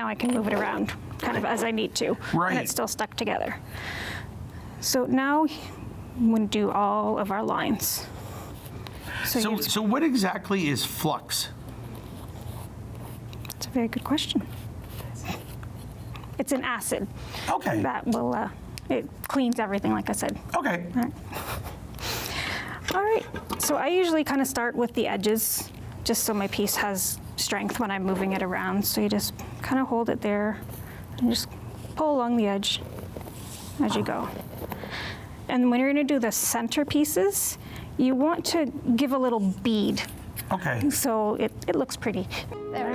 Now I can move it around kind of as I need to. Right. And it's still stuck together. So now I'm going to do all of our lines. So what exactly is flux? That's a very good question. It's an acid. Okay. That will, it cleans everything, like I said. Okay. All right, so I usually kind of start with the edges, just so my piece has strength when I'm moving it around. So you just kind of hold it there and just pull along the edge as you go. And when you're gonna do the center pieces, you want to give a little bead. Okay. So it looks pretty. There